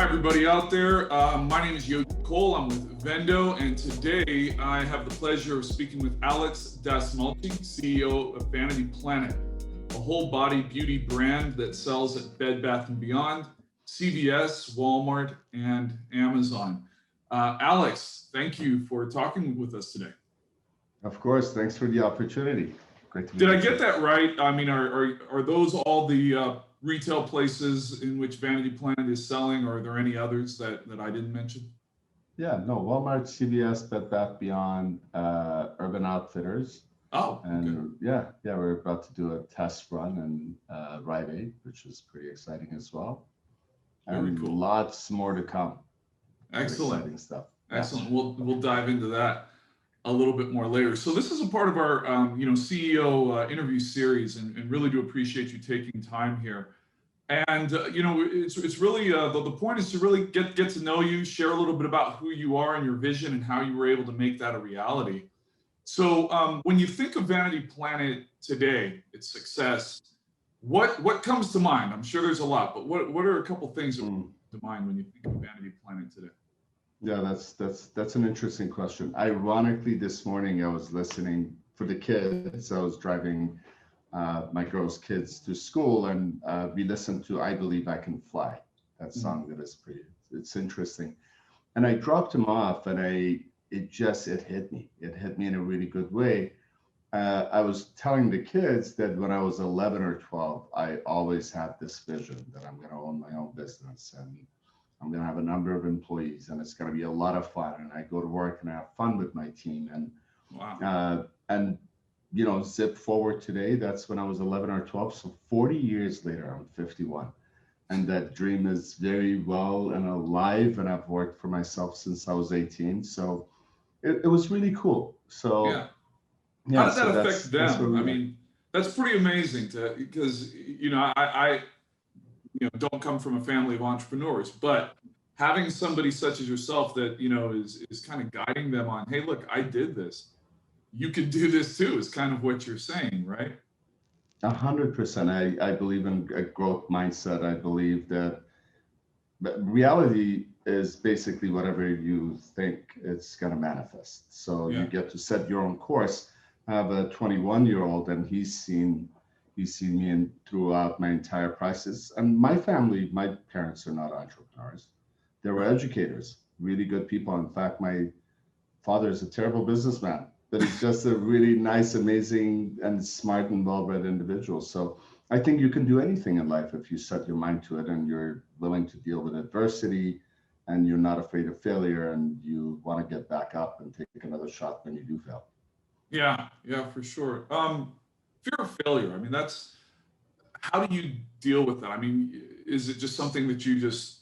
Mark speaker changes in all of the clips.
Speaker 1: Hi, everybody out there. My name is Yoji Cole. I'm with Vendo, and today I have the pleasure of speaking with Alex Dastmalchi, CEO of Vanity Planet, a whole body beauty brand that sells at Bed Bath & Beyond, CVS, Walmart, and Amazon. Alex, thank you for talking with us today.
Speaker 2: Of course, thanks for the opportunity. Great to be
Speaker 1: Did I
Speaker 2: with
Speaker 1: get
Speaker 2: you.
Speaker 1: that right? I mean, are those all the retail places in which Vanity Planet is selling, or are there any others that I didn't mention?
Speaker 2: Yeah, no, Walmart, CVS, Bed Bath Beyond, Urban Outfitters,
Speaker 1: Oh, okay.
Speaker 2: and yeah, we're about to do a test run in Rite Aid, which is pretty exciting as well,
Speaker 1: Very
Speaker 2: and
Speaker 1: cool.
Speaker 2: lots more to come. More
Speaker 1: Excellent.
Speaker 2: exciting stuff. Yeah.
Speaker 1: Excellent. We'll dive into that a little bit more later. So this is a part of our CEO interview series, and really do appreciate you taking time here. And it's really the point is to really get to know you, share a little bit about who you are and your vision and how you were able to make that a reality. So when you think of Vanity Planet today, its success, what comes to mind? I'm sure there's a lot, but what are a couple things that
Speaker 2: Mm.
Speaker 1: come to mind when you think of Vanity Planet today?
Speaker 2: Yeah, that's an interesting question. Ironically, this morning I was listening for the kids. I was driving my girls' kids to school, and we listened to "I Believe I Can Fly." That song that is pretty. It's interesting, and I dropped them off, and it hit me. It hit me in a really good way. I was telling the kids that when I was 11 or 12, I always had this vision that I'm going to own my own business and I'm going to have a number of employees and it's going to be a lot of fun. And I go to work and I have fun with my team.
Speaker 1: Wow.
Speaker 2: And zip forward today, that's when I was 11 or 12. So 40 years later, I'm 51. And that dream is very well and alive. And I've worked for myself since I was 18. So it was really cool.
Speaker 1: Yeah.
Speaker 2: So
Speaker 1: How
Speaker 2: yeah,
Speaker 1: did that
Speaker 2: so
Speaker 1: affect
Speaker 2: that's where
Speaker 1: them? I
Speaker 2: we are.
Speaker 1: mean, that's pretty amazing because I don't come from a family of entrepreneurs, but having somebody such as yourself that is kind of guiding them on, hey, look, I did this. You can do this too. Is kind of what you're saying, right?
Speaker 2: 100%. I believe in a growth mindset. I believe that reality is basically whatever you think it's going to manifest. So you
Speaker 1: Yeah.
Speaker 2: get to set your own course. I have a 21-year-old, and he's seen me in throughout my entire process. And my family, my parents are not entrepreneurs. They were
Speaker 1: Right.
Speaker 2: educators, really good people. In fact, my father is a terrible businessman, but he's just a really nice, amazing, and smart and well-read individual. So I think you can do anything in life if you set your mind to it and you're willing to deal with adversity and you're not afraid of failure and you want to get back up and take another shot when you do fail.
Speaker 1: Yeah. Yeah, for sure. Fear of failure. I mean, that's how do you deal with that? I mean, is it just something that you just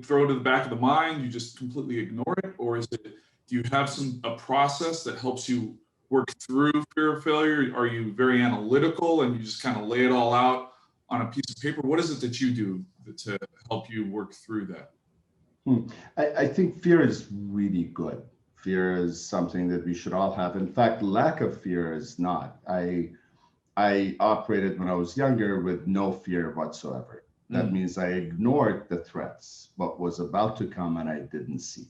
Speaker 1: throw to the back of the mind, you just completely ignore it, or is it, do you have a process that helps you work through fear of failure? Are you very analytical and you just kind of lay it all out on a piece of paper? What is it that you do to help you work through that?
Speaker 2: Hmm. I think fear is really good. Fear is something that we should all have. In fact, lack of fear is not. I operated when I was younger with no fear whatsoever. That
Speaker 1: Mm,
Speaker 2: means I ignored the threats, what was about to come, and I didn't see.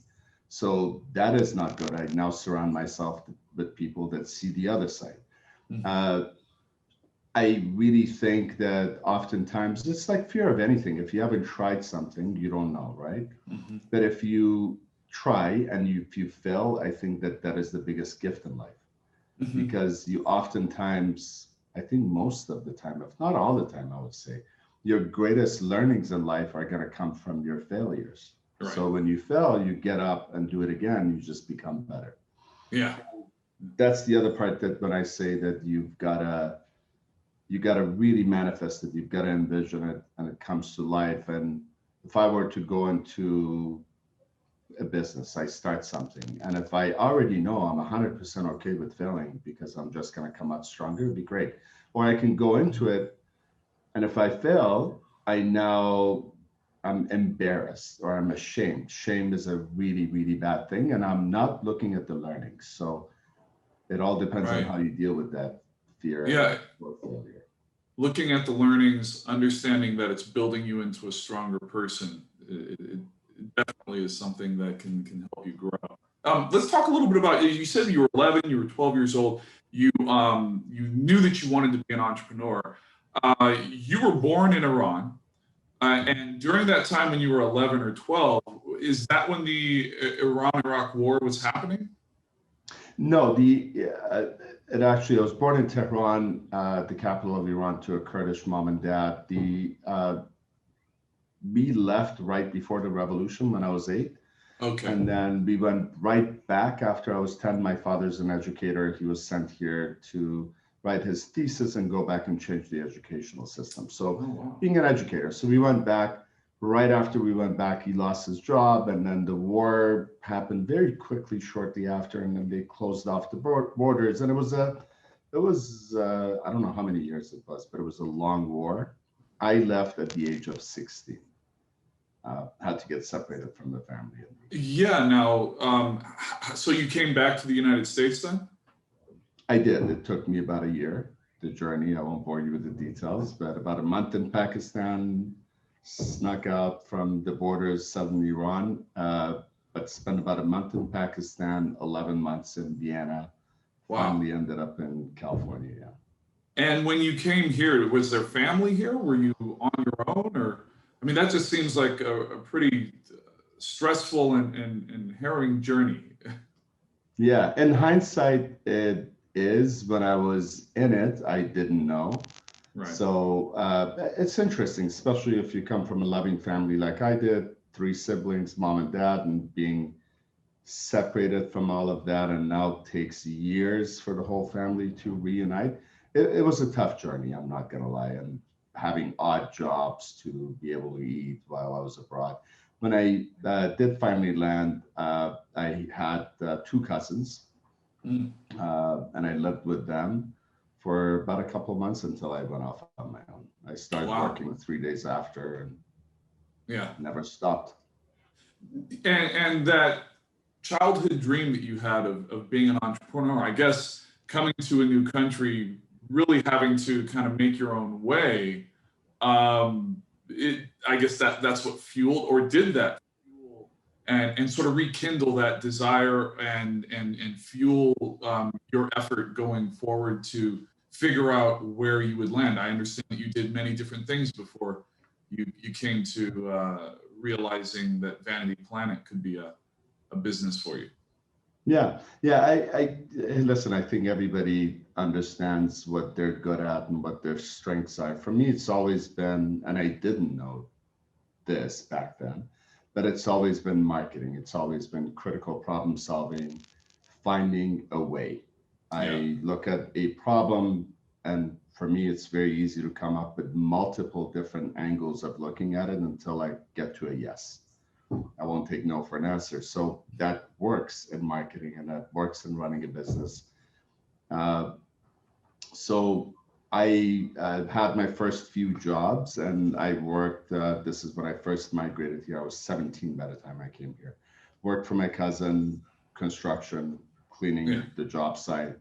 Speaker 2: So that is not good. I now surround myself with people that see the other side.
Speaker 1: mhm.
Speaker 2: Uh, I really think that oftentimes it's like fear of anything. If you haven't tried something, you don't know, right?
Speaker 1: Mhm.
Speaker 2: But if you try and if you fail, I think that that is the biggest gift in life
Speaker 1: Mhm.
Speaker 2: because you oftentimes, I think most of the time, if not all the time, I would say, your greatest learnings in life are going to come from your failures.
Speaker 1: Right.
Speaker 2: So when you fail, you get up and do it again, you just become better.
Speaker 1: Yeah.
Speaker 2: That's the other part that when I say that you got to really manifest it, you've got to envision it and it comes to life. And if I were to go into a business, I start something. And if I already know I'm 100% okay with failing because I'm just going to come out stronger, it'd be great. Or I can go into
Speaker 1: Mhm.
Speaker 2: it, and if I fail, I'm embarrassed or I'm ashamed. Shame is a really, really bad thing. And I'm not looking at the learning. So it all depends on
Speaker 1: Right.
Speaker 2: how you deal with that fear
Speaker 1: Yeah.
Speaker 2: or failure.
Speaker 1: Looking at the learnings, understanding that it's building you into a stronger person it definitely is something that can help you grow. Let's talk a little bit about, you said you were 11, you were 12 years old. You knew that you wanted to be an entrepreneur. You were born in Iran. And during that time when you were 11 or 12, is that when the Iran-Iraq war was happening?
Speaker 2: No, it actually, I was born in Tehran, the capital of Iran, to a Kurdish mom and dad. We left right before the revolution when I was 8.
Speaker 1: Okay.
Speaker 2: And then we went right back after I was 10. My father's an educator. He was sent here to write his thesis and go back and change the educational system. So being an educator. So we went back. Right after we went back, he lost his job, and then the war happened very quickly shortly after, and then they closed off the borders. And it was I don't know how many years it was, but it was a long war. I left at the age of 16. Had to get separated from the family.
Speaker 1: Yeah. Now, so you came back to the United States then?
Speaker 2: I did. It took me about a year, the journey. I won't bore you with the details, but about a month in Pakistan, snuck out from the borders, southern Iran, but spent about a month in Pakistan, 11 months in Vienna.
Speaker 1: Wow.
Speaker 2: Finally ended up in California, yeah.
Speaker 1: And when you came here, was there family here? Were you on your own? Or, I mean, that just seems like a pretty stressful and harrowing journey.
Speaker 2: Yeah, in hindsight, it is. When I was in it, I didn't know.
Speaker 1: Right.
Speaker 2: So it's interesting, especially if you come from a loving family like I did, 3 siblings, mom and dad, and being separated from all of that, and now takes years for the whole family to reunite. It was a tough journey, I'm not going to lie, and having odd jobs to be able to eat while I was abroad. When I did finally land, I had 2 cousins, and I lived with them for about a couple of months until I went off on my own. I started working 3 days after, and never stopped.
Speaker 1: And that childhood dream that you had of being an entrepreneur, I guess coming to a new country, really having to kind of make your own way, I guess that's what fueled, or did that fuel and sort of rekindle that desire and fuel your effort going forward to figure out where you would land. I understand that you did many different things before you came to realizing that Vanity Planet could be a business for you.
Speaker 2: Yeah. I listen, I think everybody understands what they're good at and what their strengths are. For me, it's always been, and I didn't know this back then, but it's always been marketing. It's always been critical problem solving, finding a way. I look at a problem, and for me, it's very easy to come up with multiple different angles of looking at it until I get to a yes. I won't take no for an answer. So that works in marketing, and that works in running a business. So I had my first few jobs, and I worked, this is when I first migrated here. I was 17 by the time I came here. Worked for my cousin, construction, cleaning the job site,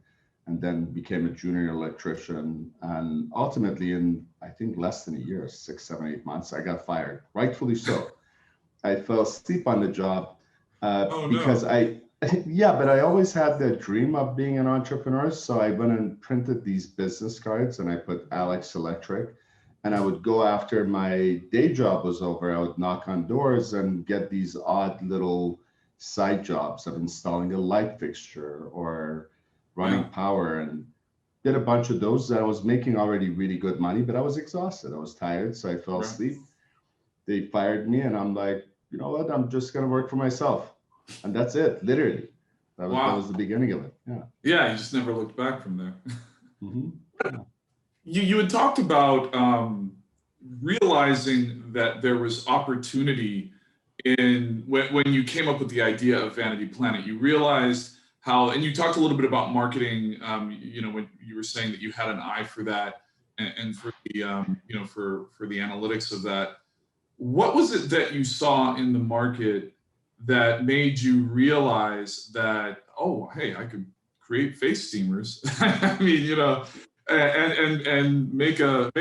Speaker 2: and then became a junior electrician. And ultimately, in I think less than a year, 6, 7, 8 months, I got fired, rightfully so. I fell asleep on the job because but I always had the dream of being an entrepreneur. So I went and printed these business cards, and I put Alex Electric, and I would go after my day job was over. I would knock on doors and get these odd little side jobs of installing a light fixture or running power, and did a bunch of those. I was making already really good money, but I was exhausted. I was tired, so I fell asleep. They fired me, and I'm like, you know what? I'm just going to work for myself. And that's it, literally. That was the beginning of it.
Speaker 1: Yeah, you just never looked back from there. You had talked about realizing that there was opportunity in when you came up with the idea of Vanity Planet. You realized how, and you talked a little bit about marketing, when you were saying that you had an eye for that and for the, for the analytics of that. What was it that you saw in the market that made you realize that, oh, hey, I could create face steamers? I mean, and make a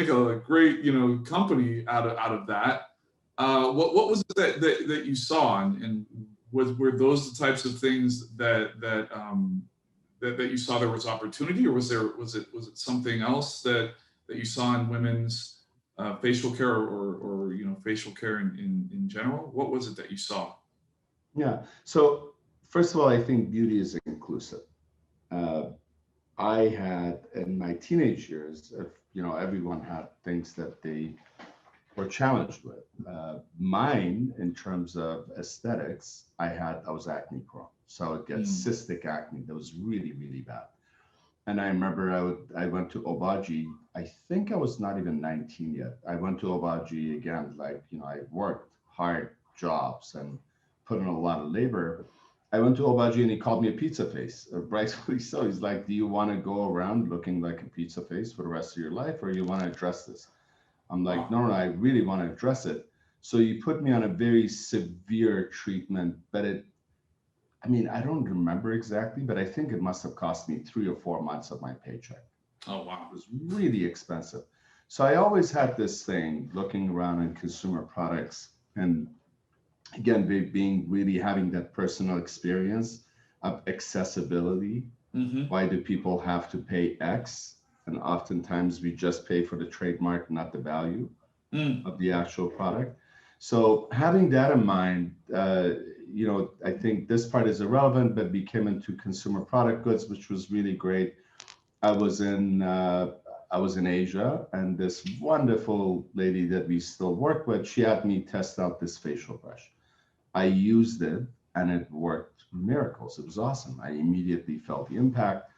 Speaker 1: great, company out of that. What was it that you saw, and were those the types of things that you saw there was opportunity, or was it something else that you saw in women's facial care, or facial care in general? What was it that you saw?
Speaker 2: Yeah. So first of all, I think beauty is inclusive. I had in my teenage years, everyone had things that they were challenged with. Mine, in terms of aesthetics, I was acne prone. So I would get cystic acne that was really, really bad. And I remember I went to Obagi. I think I was not even 19 yet. I went to Obagi again, I worked hard jobs and put in a lot of labor. I went to Obagi and he called me a pizza face, rightfully so. He's like, do you want to go around looking like a pizza face for the rest of your life, or you want to address this? I'm like, no, I really want to address it. So you put me on a very severe treatment, but I don't remember exactly, but I think it must have cost me 3 or 4 months of my paycheck.
Speaker 1: Oh, wow.
Speaker 2: It was really expensive. So I always had this thing looking around in consumer products, and again, having that personal experience of accessibility. Why do people have to pay X? And oftentimes we just pay for the trademark, not the value of the actual product. So having that in mind, I think this part is irrelevant, but we came into consumer product goods, which was really great. I was in Asia, and this wonderful lady that we still work with, she had me test out this facial brush. I used it and it worked miracles. It was awesome. I immediately felt the impact.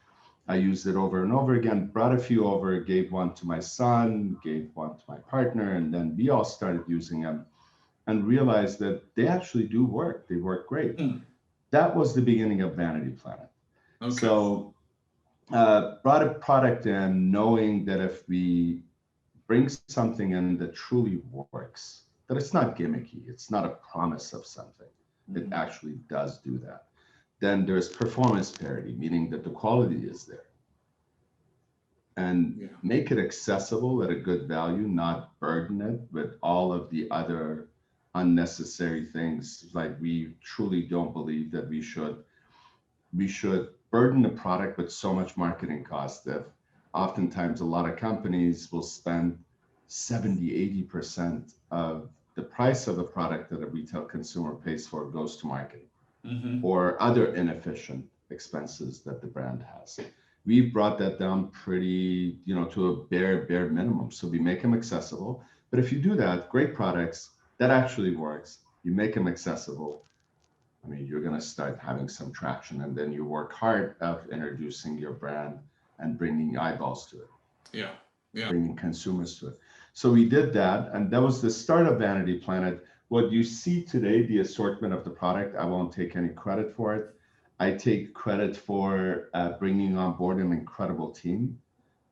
Speaker 2: I used it over and over again, brought a few over, gave one to my son, gave one to my partner, and then we all started using them and realized that they actually do work. They work great. That was the beginning of Vanity Planet. Okay. So brought a product in knowing that if we bring something in that truly works, that it's not gimmicky, it's not a promise of something, it actually does do that. Then there's performance parity, meaning that the quality is there. And make it accessible at a good value, not burden it with all of the other unnecessary things. Like, we truly don't believe that we should burden the product with so much marketing cost that oftentimes a lot of companies will spend 70-80% of the price of the product that a retail consumer pays for goes to marketing or other inefficient expenses that the brand has. We brought that down pretty, to a bare minimum. So we make them accessible. But if you do that, great products, that actually works. You make them accessible. You're going to start having some traction, and then you work hard at introducing your brand and bringing eyeballs to it. Bringing consumers to it. So we did that, and that was the start of Vanity Planet. What you see today, the assortment of the product, I won't take any credit for it. I take credit for bringing on board an incredible team,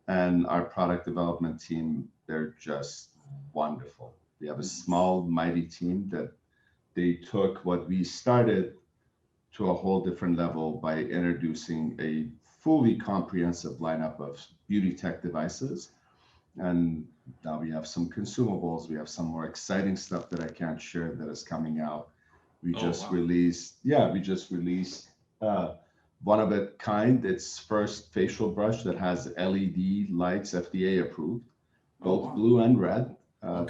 Speaker 2: and our product development team, they're just wonderful. We have a small, mighty team that they took what we started to a whole different level by introducing a fully comprehensive lineup of beauty tech devices. And now we have some consumables. We have some more exciting stuff that I can't share that is coming out. We just released one of a kind. It's first facial brush that has LED lights, FDA approved, both blue and red.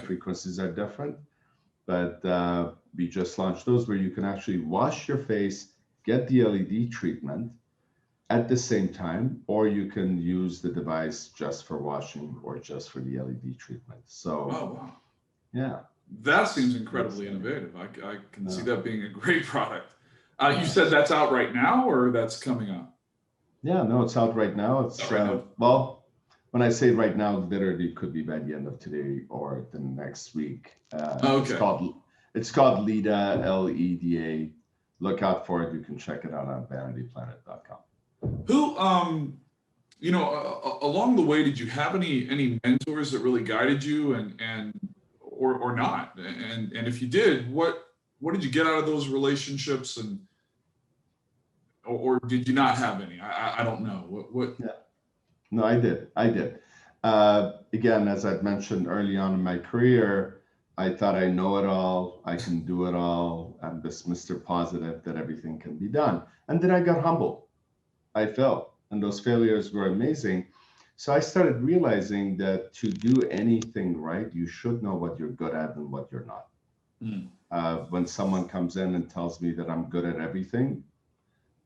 Speaker 2: Frequencies are different, but we just launched those where you can actually wash your face, get the LED treatment at the same time, or you can use the device just for washing or just for the LED treatment. So,
Speaker 1: that seems incredibly innovative. I can see that being a great product. You said that's out right now, or that's coming out?
Speaker 2: Yeah, no, it's out right now. It's well, when I say right now, literally it could be by the end of today or the next week. It's called LEDA, LEDA. Look out for it. You can check it out on vanityplanet.com.
Speaker 1: Who, along the way, did you have any mentors that really guided you, or not? And if you did, what did you get out of those relationships, or did you not have any? I don't know. What?
Speaker 2: Yeah. No, I did. Again, as I've mentioned early on in my career, I thought I know it all, I can do it all. I'm this Mr. Positive that everything can be done. And then I got humbled. I fell, and those failures were amazing. So I started realizing that to do anything right, you should know what you're good at and what you're not.
Speaker 1: Mm.
Speaker 2: When someone comes in and tells me that I'm good at everything,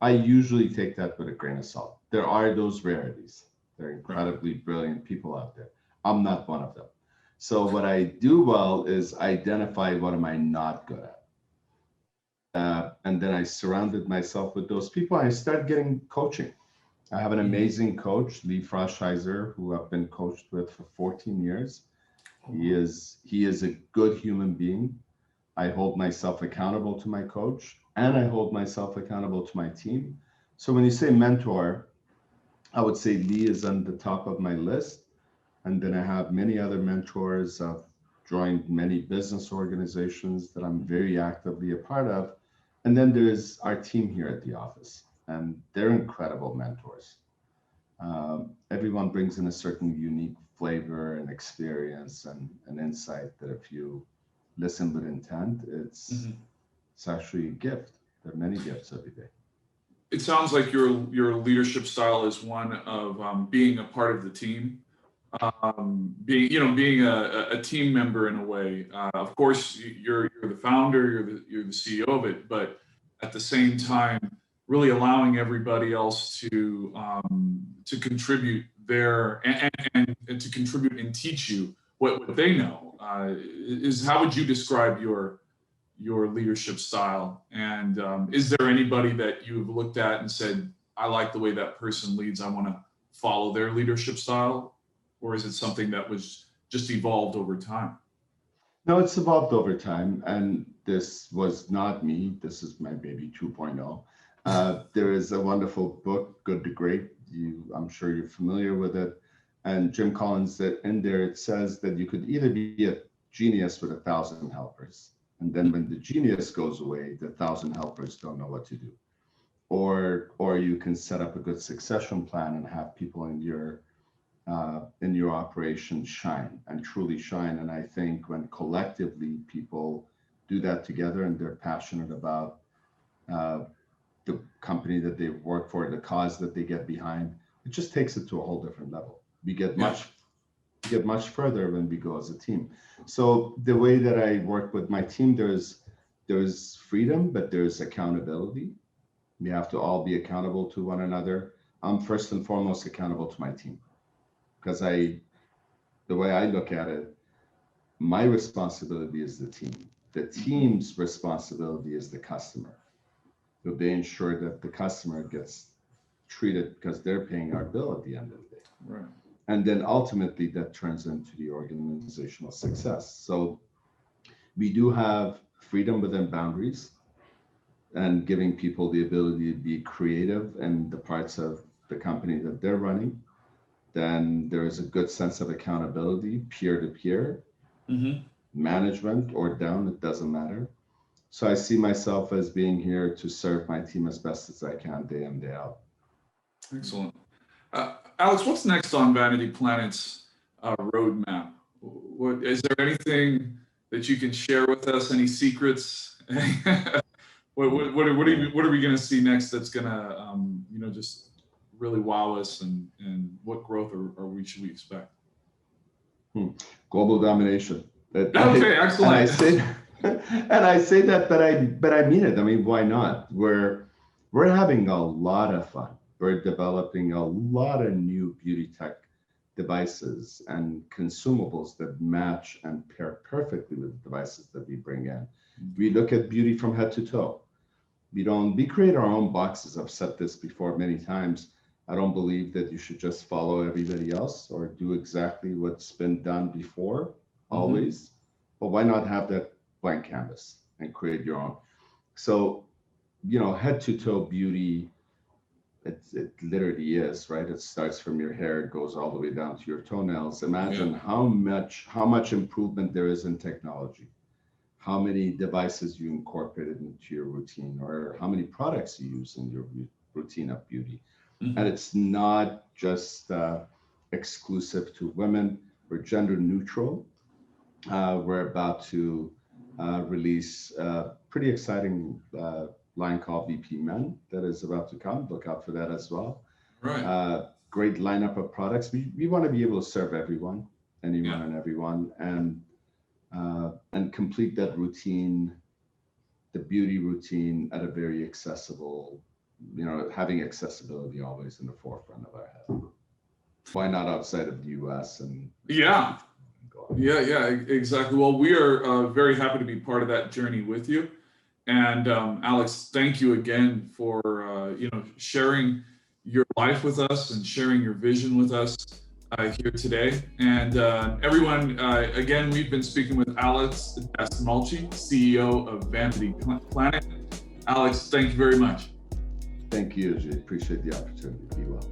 Speaker 2: I usually take that with a grain of salt. There are those rarities. There are incredibly brilliant people out there. I'm not one of them. So what I do well is identify what am I not good at. And then I surrounded myself with those people. I started getting coaching. I have an amazing coach, Lee Froschheiser, who I've been coached with for 14 years. He is a good human being. I hold myself accountable to my coach, and I hold myself accountable to my team. So when you say mentor, I would say Lee is on the top of my list. And then I have many other mentors. I've joined many business organizations that I'm very actively a part of. And then there's our team here at the office, and they're incredible mentors. Everyone brings in a certain unique flavor and experience and an insight that if you listen with intent, it's actually a gift. There are many gifts every day.
Speaker 1: It sounds like your leadership style is one of being a part of the team, being a team member in a way. Of course, you're the founder, you're the CEO of it, but at the same time, really allowing everybody else to contribute their and to contribute and teach you what they know. Is how would you describe your leadership style? And is there anybody that you've looked at and said, I like the way that person leads, I want to follow their leadership style? Or is it something that was just evolved over time?
Speaker 2: No, it's evolved over time. And this was not me. This is my baby 2.0. There is a wonderful book, Good to Great. I'm sure you're familiar with it. And Jim Collins, that in there, it says that you could either be a genius with 1,000 helpers. And then when the genius goes away, the 1,000 helpers don't know what to do. Or you can set up a good succession plan and have people in your operation shine and truly shine. And I think when collectively people do that together and they're passionate about the company that they work for, the cause that they get behind, it just takes it to a whole different level. We get much further when we go as a team. So the way that I work with my team, there's freedom, but there's accountability. We have to all be accountable to one another. I'm first and foremost accountable to my team, because the way I look at it, my responsibility is the team. The team's responsibility is the customer. So they ensure that the customer gets treated because they're paying our bill at the end of the day.
Speaker 1: Right.
Speaker 2: And then ultimately that turns into the organizational success. So we do have freedom within boundaries and giving people the ability to be creative in the parts of the company that they're running. Then there is a good sense of accountability, peer-to-peer, management or down, it doesn't matter. So I see myself as being here to serve my team as best as I can day in, day out.
Speaker 1: Excellent. Alex, what's next on Vanity Planet's roadmap? Is there anything that you can share with us? Any secrets? What are we going to see next that's going to just really wow us, and what growth should we expect?
Speaker 2: Global domination.
Speaker 1: Okay, excellent.
Speaker 2: And I say that, but I mean it. I mean, why not? We're having a lot of fun. We're developing a lot of new beauty tech devices and consumables that match and pair perfectly with the devices that we bring in. We look at beauty from head to toe. We create our own boxes. I've said this before many times. I don't believe that you should just follow everybody else or do exactly what's been done before, always. But why not have that blank canvas and create your own? So, head to toe beauty, it literally is, right? It starts from your hair, it goes all the way down to your toenails. Imagine how much improvement there is in technology, how many devices you incorporated into your routine, or how many products you use in your routine of beauty. And it's not just exclusive to women. We're gender neutral. We're about to release a pretty exciting line called VP Men that is about to come. Look out for that as well.
Speaker 1: Right.
Speaker 2: Great lineup of products. We want to be able to serve everyone, anyone
Speaker 1: Yeah.
Speaker 2: and everyone, and complete that routine, the beauty routine at a very accessible, having accessibility always in the forefront of our head. Why not outside of the US and
Speaker 1: Yeah. Yeah, exactly. Well, we are very happy to be part of that journey with you. And Alex, thank you again for sharing your life with us and sharing your vision with us here today. And everyone, again, we've been speaking with Alex Dastmalchi, CEO of Vanity Planet. Alex, thank you very much.
Speaker 2: Thank you, Yoji. Appreciate the opportunity. Be well.